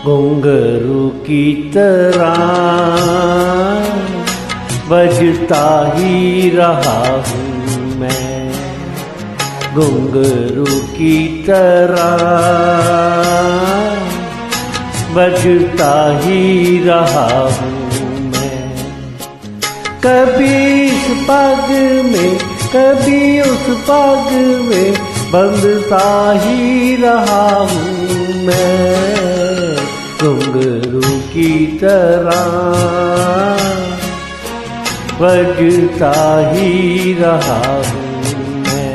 घुंघरू की तरह बजता ही रहा हूँ मैं, घुंघरू की तरह बजता ही रहा हूँ मैं। कभी इस पग में कभी उस पग में बंधता ही रहा हूँ मैं, घुंघरू की तरह बजता ही रहा हूँ मैं।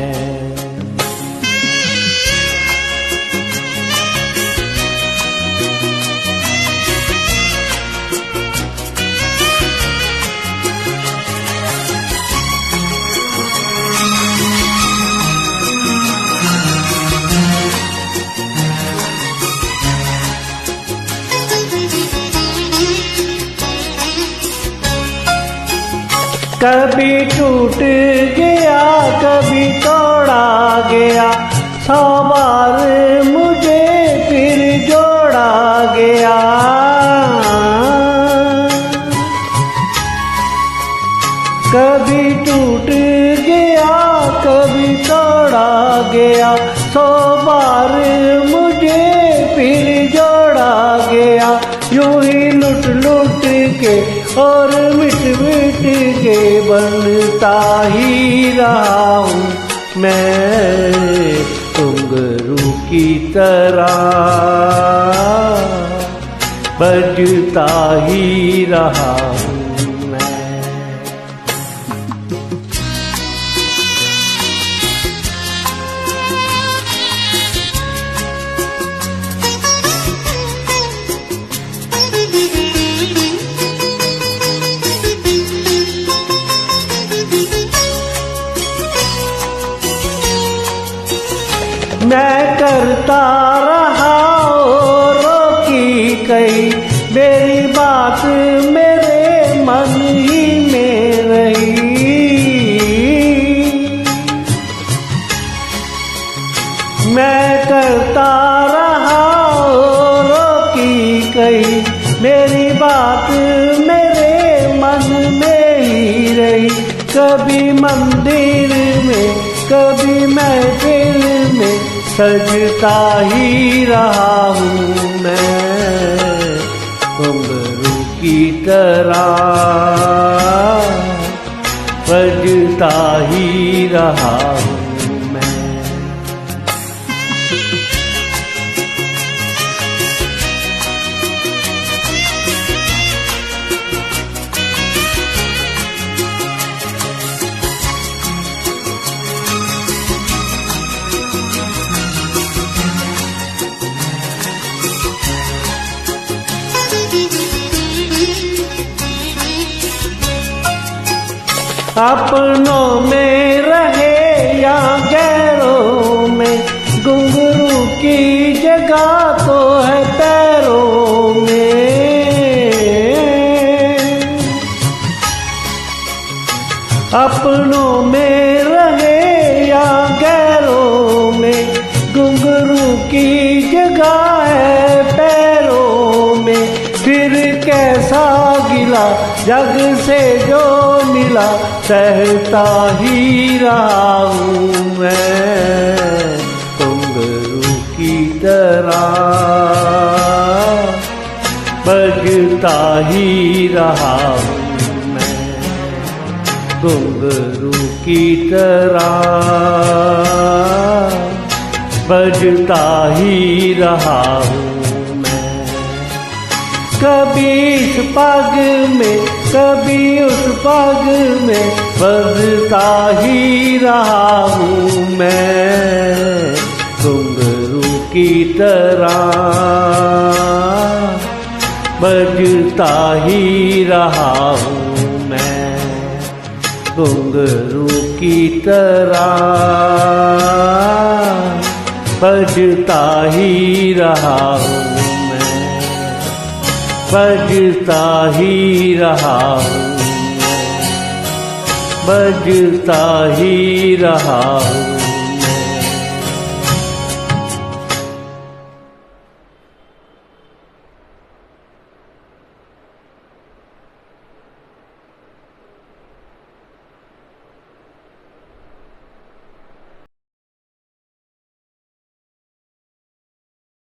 कभी टूट गया कभी तोड़ा गया, 100 बार मुझे फिर जोड़ा गया। कभी टूट गया कभी तोड़ा गया, 100 बार मुझे फिर जोड़ा गया। यूं ही लुट लुट के और मिट मिट के बनता ही रहा हूँ मैं, घुंघरू की तरह बजता ही रहा हूँ मैं। मैं करता रहा रोकी कही, मेरी बात मेरे मन ही में रही। मैं करता रहा रोकी कही, मेरी बात मेरे मन में ही रही। कभी मंदिर में कभी महफिल में सजता ही रहा हूँ मैं, घुंघरू की तरह बजता ही रहा हूँ मैं। अपनों में रहे या गैरों में, घुंघरू की जगह तो है पैरों में। अपनों में रहे या गैरों में, घुंघरू की जगह है पैरों में। फिर कैसा गिला जग से जो मिला, सहता ही रहा हूँ मैं, घुंघरू की तरह बजता ही रहा हूँ मैं, घुंघरू की तरह बजता ही रहा हूँ। कभी इस पग में कभी उस पग में बजता ही रहा हूँ मैं, घुंघरू की तरह बजता ही रहा हूँ मैं, घुंघरू की तरह बजता ही रहा हूँ मैं, बजता ही रहा हूँ, बजता ही रहा हूँ।